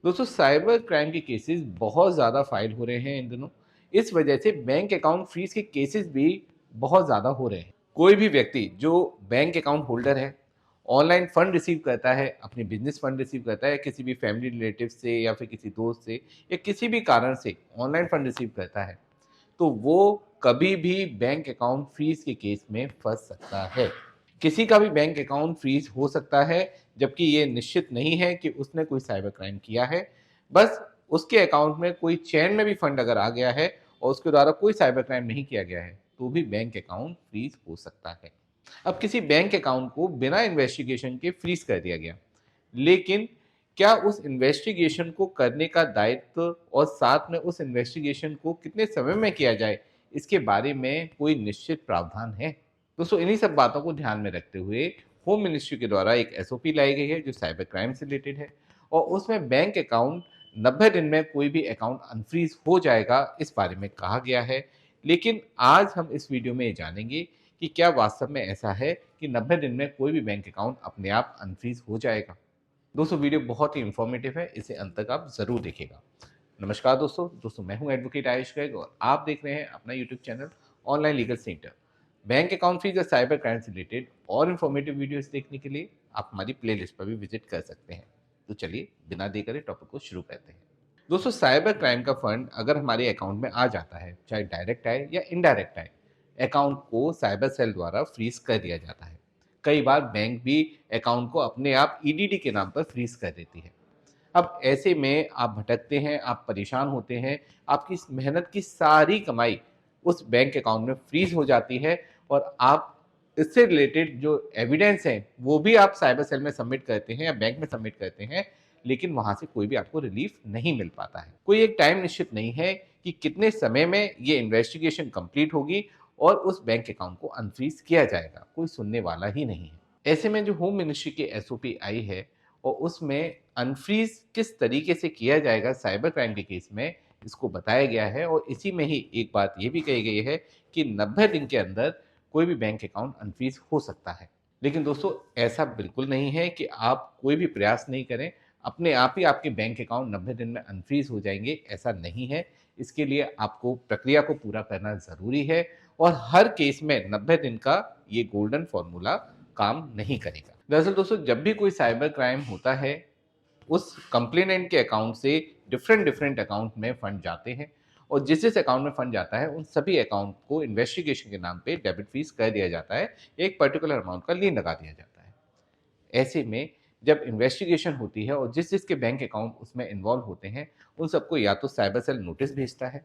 दोस्तों cyber crime के cases बहुत ज़्यादा फाइल हो रहे हैं इन दिनों। इस वजह से बैंक अकाउंट फ्रीज के केसेस भी बहुत ज़्यादा हो रहे हैं। कोई भी व्यक्ति जो बैंक अकाउंट होल्डर है, ऑनलाइन फंड रिसीव करता है, अपने बिजनेस फंड रिसीव करता है, किसी भी फैमिली रिलेटिव से या फिर किसी दोस्त से या किसी भी कारण से ऑनलाइन फंड रिसीव करता है, तो वो कभी भी बैंक अकाउंट फ्रीज के केस में फंस सकता है। किसी का भी बैंक अकाउंट फ्रीज हो सकता है, जबकि ये निश्चित नहीं है कि उसने कोई साइबर क्राइम किया है। बस उसके अकाउंट में कोई चैन में भी फंड अगर आ गया है और उसके द्वारा कोई साइबर क्राइम नहीं किया गया है, तो भी बैंक अकाउंट फ्रीज हो सकता है। अब किसी बैंक अकाउंट को बिना इन्वेस्टिगेशन के फ्रीज कर दिया गया, लेकिन क्या उस इन्वेस्टिगेशन को करने का दायित्व और साथ में उस इन्वेस्टिगेशन को कितने समय में किया जाए, इसके बारे में कोई निश्चित प्रावधान है? दोस्तों इन्हीं सब बातों को ध्यान में रखते हुए होम मिनिस्ट्री के द्वारा एक एसओपी लाई गई है जो साइबर क्राइम से रिलेटेड है, और उसमें बैंक अकाउंट 90 दिन में कोई भी अकाउंट अनफ्रीज हो जाएगा, इस बारे में कहा गया है। लेकिन आज हम इस वीडियो में ये जानेंगे कि क्या वास्तव में ऐसा है कि 90 दिन में कोई भी बैंक अकाउंट अपने आप अनफ्रीज हो जाएगा। दोस्तों वीडियो बहुत ही इन्फॉर्मेटिव है, इसे अंत तक आप जरूर देखिएगा। नमस्कार दोस्तों मैं हूं एडवोकेट आयुष गर्ग और आप देख रहे हैं अपना YouTube channel online legal centre. Bank account fees या साइबर क्राइम से रिलेटेड और इन्फॉर्मेटिव वीडियोस देखने के लिए आप हमारी प्लेलिस्ट पर भी विजिट कर सकते हैं। तो चलिए बिना देर करे टॉपिक को शुरू करते हैं। दोस्तों साइबर क्राइम का फंड अगर हमारे अकाउंट में आ जाता है, चाहे डायरेक्ट आए या इनडायरेक्ट आए, अकाउंट को साइबर सेल द्वारा फ्रीज कर दिया जाता है। कई बार बैंक भी अकाउंट को अपने आप ईडीडी के नाम पर फ्रीज कर देती है। अब ऐसे में आप भटकते हैं, आप परेशान होते हैं, आपकी इस मेहनत की सारी कमाई उस बैंक अकाउंट में फ्रीज हो जाती है, और आप इससे रिलेटेड जो एविडेंस है वो भी आप साइबर सेल में सबमिट करते हैं या बैंक में सबमिट करते हैं, लेकिन वहां से कोई भी आपको रिलीफ नहीं मिल पाता है। कोई एक टाइम निश्चित नहीं है कि कितने समय में ये इन्वेस्टिगेशन कंप्लीट होगी और उस बैंक अकाउंट को अनफ्रीज किया जाएगा, कोई सुनने वाला ही नहीं है। ऐसे में जो होम मिनिस्ट्री की एसओपी आई है और उसमें अनफ्रीज किस तरीके से किया जाएगा साइबर क्राइम के केस में, इसको बताया गया है, और इसी में ही एक बात ये भी कही गई है कि 90 दिन के अंदर कोई भी बैंक अकाउंट अनफ्रीज हो सकता है। लेकिन दोस्तों ऐसा बिल्कुल नहीं है कि आप कोई भी प्रयास नहीं करें, अपने आप ही आपके बैंक अकाउंट 90 दिन में अनफ्रीज हो जाएंगे, ऐसा नहीं है। इसके लिए आपको प्रक्रिया को पूरा करना ज़रूरी है, और हर केस में 90 दिन का ये गोल्डन फॉर्मूला काम नहीं करेगा। दरअसल दोस्तों जब भी कोई साइबर क्राइम होता है, उस कंप्लेनेंट के अकाउंट से डिफरेंट डिफरेंट अकाउंट में फंड जाते हैं, और जिस जिस अकाउंट में फंड जाता है उन सभी अकाउंट को इन्वेस्टिगेशन के नाम पे डेबिट फीस कर दिया जाता है, एक पर्टिकुलर अमाउंट का लिन लगा दिया जाता है। ऐसे में जब इन्वेस्टिगेशन होती है और जिस जिसके बैंक अकाउंट उसमें इन्वॉल्व होते हैं, उन सबको या तो साइबर सेल नोटिस भेजता है,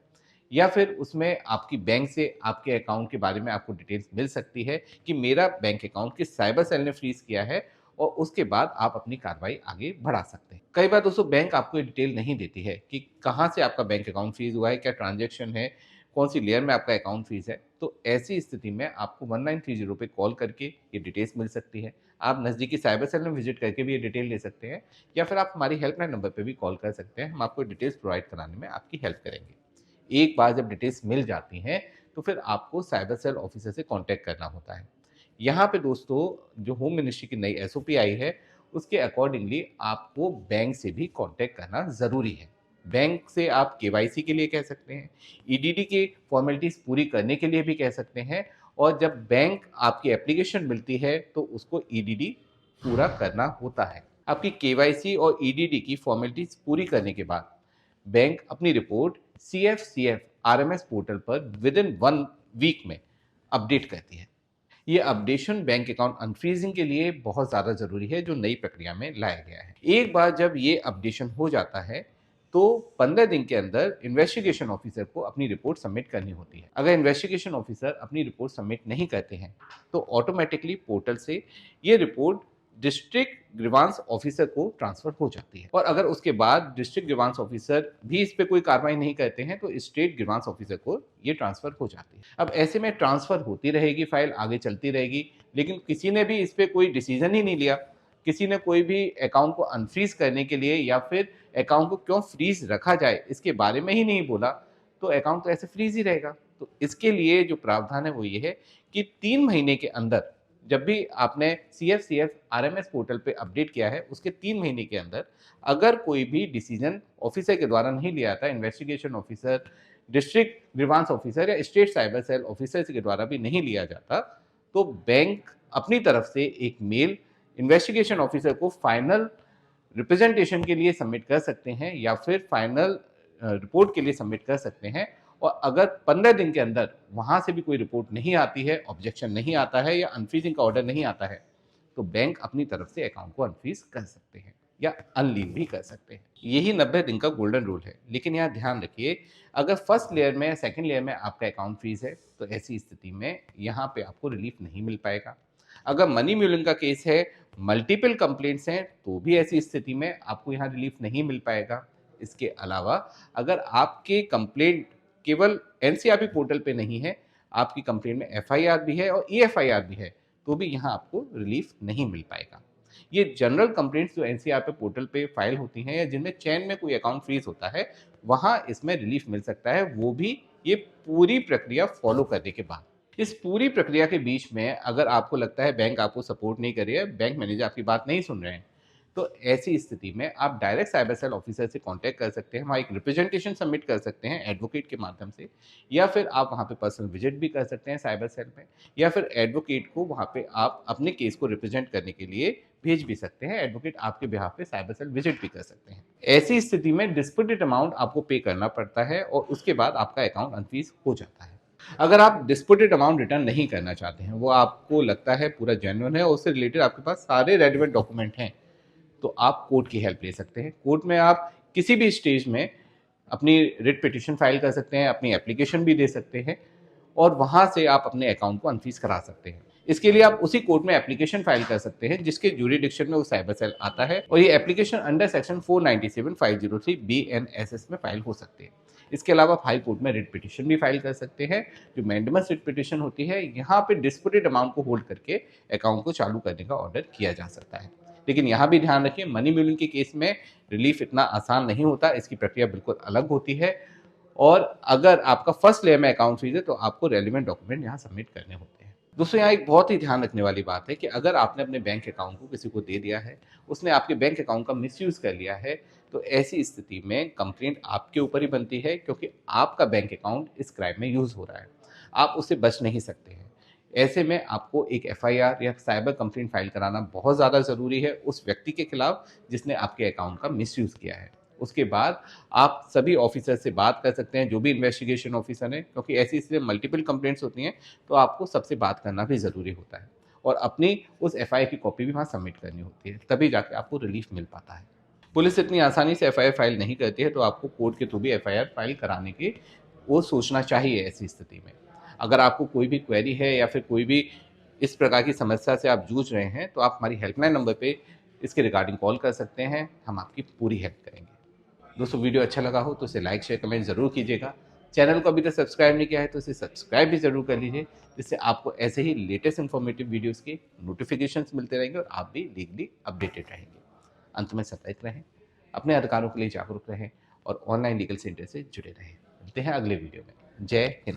या फिर उसमें आपकी बैंक से आपके अकाउंट के बारे में आपको डिटेल्स मिल सकती है कि मेरा बैंक अकाउंट किस साइबर सेल ने फ्रीज किया है, और उसके बाद आप अपनी कार्रवाई आगे बढ़ा सकते हैं। कई बार दोस्तों बैंक आपको ये डिटेल नहीं देती है कि कहाँ से आपका बैंक अकाउंट फ्रीज हुआ है, क्या ट्रांजेक्शन है, कौन सी लेयर में आपका अकाउंट फ्रीज है। तो ऐसी स्थिति में आपको 1930 पे कॉल करके ये डिटेल्स मिल सकती है। आप नज़दीकी साइबर सेल में विजिट करके भी ये डिटेल ले सकते हैं, या फिर आप हमारी हेल्पलाइन नंबर पे भी कॉल कर सकते हैं। हम आपको डिटेल्स प्रोवाइड कराने में आपकी हेल्प करेंगे। एक बार जब डिटेल्स मिल जाती हैं, तो फिर आपको साइबर सेल ऑफिसर से कांटेक्ट करना होता है। यहाँ पे दोस्तों जो होम मिनिस्ट्री की नई एसओपी आई है, उसके अकॉर्डिंगली आपको बैंक से भी कांटेक्ट करना ज़रूरी है। बैंक से आप केवाईसी के लिए कह सकते हैं, ईडीडी की फॉर्मेलिटीज़ पूरी करने के लिए भी कह सकते हैं, और जब बैंक आपकी एप्लीकेशन मिलती है तो उसको ईडीडी पूरा करना होता है। आपकी केवाईसी और ईडीडी की फॉर्मेलिटीज़ पूरी करने के बाद बैंक अपनी रिपोर्ट सीएफसीएफ आरएमएस पोर्टल पर विद इन 1 वीक में अपडेट करती है। ये अपडेशन बैंक अकाउंट अनफ्रीजिंग के लिए बहुत ज़्यादा ज़रूरी है, जो नई प्रक्रिया में लाया गया है। एक बार जब ये अपडेशन हो जाता है, तो 15 दिन के अंदर इन्वेस्टिगेशन ऑफिसर को अपनी रिपोर्ट सबमिट करनी होती है। अगर इन्वेस्टिगेशन ऑफिसर अपनी रिपोर्ट सबमिट नहीं करते हैं, तो ऑटोमेटिकली पोर्टल से ये रिपोर्ट डिस्ट्रिक्ट ग्रीवांस ऑफिसर को ट्रांसफर हो जाती है, और अगर उसके बाद डिस्ट्रिक्ट ग्रीवांस ऑफिसर भी इस पे कोई कार्रवाई नहीं करते हैं, तो स्टेट ग्रीवांस ऑफिसर को ये ट्रांसफर हो जाती है। अब ऐसे में ट्रांसफर होती रहेगी, फाइल आगे चलती रहेगी, लेकिन किसी ने भी इस पे कोई डिसीजन ही नहीं लिया। किसी ने कोई भी अकाउंट को अनफ्रीज करने के लिए या फिर अकाउंट को क्यों फ्रीज रखा जाए इसके बारे में ही नहीं बोला, तो अकाउंट तो ऐसे फ्रीज ही रहेगा। तो इसके लिए जो प्रावधान है वो ये है कि 3 महीने के अंदर जब भी आपने CFCF RMS पोर्टल पे अपडेट किया है, उसके 3 महीने के अंदर अगर कोई भी डिसीजन ऑफिसर के द्वारा नहीं लिया था, investigation officer, district grievance officer या स्टेट साइबर सेल ऑफिसर्स के द्वारा भी नहीं लिया जाता, तो बैंक अपनी तरफ से एक मेल इन्वेस्टिगेशन ऑफिसर को फाइनल रिप्रेजेंटेशन के लिए सबमिट कर सकते हैं या फिर फाइनल रिपोर्ट के लिए सबमिट कर सकते हैं। और अगर 15 दिन के अंदर वहां से भी कोई रिपोर्ट नहीं आती है, ऑब्जेक्शन नहीं आता है या अनफ्रीजिंग का ऑर्डर नहीं आता है, तो बैंक अपनी तरफ से अकाउंट को अनफ्रीज कर सकते हैं या अनलीन भी कर सकते हैं। यही 90 दिन का गोल्डन रूल है। लेकिन यहाँ ध्यान रखिए, अगर फर्स्ट लेयर में, सेकंड लेयर में आपका अकाउंट फ्रीज है, तो ऐसी स्थिति में यहाँ पे आपको रिलीफ नहीं मिल पाएगा। अगर मनी म्यूलिंग का केस है, मल्टीपल कंप्लेंट्स हैं, तो भी ऐसी स्थिति में आपको यहाँ रिलीफ नहीं मिल पाएगा। इसके अलावा अगर आपके कंप्लेंट केवल एनसीआरबी पोर्टल पे नहीं है, आपकी कंप्लेंट में एफआईआर भी है और ईएफआईआर भी है, तो भी यहाँ आपको रिलीफ नहीं मिल पाएगा। ये जनरल कंप्लेंट्स जो एनसीआरबी पोर्टल पे फाइल होती हैं या जिनमें चैन में कोई अकाउंट फ्रीज होता है, वहाँ इसमें रिलीफ मिल सकता है, वो भी ये पूरी प्रक्रिया फॉलो करने के बाद। इस पूरी प्रक्रिया के बीच में अगर आपको लगता है बैंक आपको सपोर्ट नहीं कर रही है, बैंक मैनेजर आपकी बात नहीं सुन रहे हैं, तो ऐसी स्थिति में आप डायरेक्ट साइबर सेल ऑफिसर से कांटेक्ट कर सकते हैं, वहाँ एक रिप्रेजेंटेशन सबमिट कर सकते हैं एडवोकेट के माध्यम से, या फिर आप वहाँ पे पर्सनल विजिट भी कर सकते हैं साइबर सेल में, या फिर एडवोकेट को वहाँ पे आप अपने केस को रिप्रेजेंट करने के लिए भेज भी सकते हैं। एडवोकेट आपके बिहाफ पे साइबर सेल विजिट भी कर सकते हैं। ऐसी स्थिति में डिस्प्यूटेड अमाउंट आपको पे करना पड़ता है और उसके बाद आपका अकाउंट अनफ्रीज हो जाता है। अगर आप डिस्प्यूटेड अमाउंट रिटर्न नहीं करना चाहते हैं, वो आपको लगता है पूरा जेन्युइन है और उससे रिलेटेड आपके पास सारे रेलिवेंट डॉक्यूमेंट हैं, तो आप कोर्ट की हेल्प ले सकते हैं। कोर्ट में आप किसी भी स्टेज में अपनी रिट पिटिशन फाइल कर सकते हैं, अपनी एप्लीकेशन भी दे सकते हैं और वहां से आप अपने अकाउंट को अनफ्रीज करा सकते हैं। इसके लिए आप उसी कोर्ट में एप्लीकेशन फाइल कर सकते हैं जिसके ज्यूरिडिक्शन में वो साइबर सेल आता है, और ये एप्लीकेशन अंडर सेक्शन 497/503 BNSS में फाइल हो सकती है। इसके अलावा आप हाई कोर्ट में रिट पिटिशन भी फाइल कर सकते हैं, जो मैंडेमस रिट पिटिशन होती है। यहाँ पे डिस्प्यूटेड अमाउंट को होल्ड करके अकाउंट को चालू करने का ऑर्डर किया जा सकता है। लेकिन यहाँ भी ध्यान रखिए, मनी म्यूलिंग के केस में रिलीफ इतना आसान नहीं होता, इसकी प्रक्रिया बिल्कुल अलग होती है। और अगर आपका फर्स्ट लेयर में अकाउंट फ्रीज है, तो आपको रेलिवेंट डॉक्यूमेंट यहाँ सबमिट करने होते हैं। दोस्तों, यहाँ एक बहुत ही ध्यान रखने वाली बात है कि अगर आपने अपने बैंक अकाउंट को किसी को दे दिया है, उसने आपके बैंक अकाउंट का मिसयूज कर लिया है, तो ऐसी स्थिति में कंप्लेंट आपके ऊपर ही बनती है, क्योंकि आपका बैंक अकाउंट इस क्राइम में यूज हो रहा है। आप उससे बच नहीं सकते हैं। ऐसे में आपको एक एफआईआर या साइबर कंप्लेंट फाइल कराना बहुत ज़्यादा ज़रूरी है उस व्यक्ति के खिलाफ जिसने आपके अकाउंट का मिसयूज किया है। उसके बाद आप सभी ऑफिसर से बात कर सकते हैं, जो भी इन्वेस्टिगेशन ऑफिसर हैं, क्योंकि ऐसी स्थिति में मल्टीपल कंप्लेंट्स होती हैं, तो आपको सबसे बात करना भी ज़रूरी होता है और अपनी उस एफआईआर की कॉपी भी वहाँ सबमिट करनी होती है, तभी जाके आपको रिलीफ मिल पाता है। पुलिस इतनी आसानी से एफआईआर फाइल नहीं करती है, तो आपको कोर्ट के थ्रू भी एफआईआर फाइल कराने की वो सोचना चाहिए ऐसी स्थिति में। अगर आपको कोई भी क्वेरी है या फिर कोई भी इस प्रकार की समस्या से आप जूझ रहे हैं, तो आप हमारी हेल्पलाइन नंबर पे इसके रिगार्डिंग कॉल कर सकते हैं, हम आपकी पूरी हेल्प करेंगे। दोस्तों, वीडियो अच्छा लगा हो तो इसे लाइक शेयर कमेंट ज़रूर कीजिएगा। चैनल को अभी तक सब्सक्राइब नहीं किया है तो इसे सब्सक्राइब भी ज़रूर कर लीजिए, जिससे आपको ऐसे ही लेटेस्ट इन्फॉर्मेटिव वीडियोज़ की नोटिफिकेशंस मिलते रहेंगे और आप भी लीगली अपडेटेड रहेंगे। अंत में सतर्क रहें, अपने अधिकारों के लिए जागरूक रहें और ऑनलाइन लीगल सेंटर से जुड़े रहें। मिलते हैं अगले वीडियो में। जय हिंद।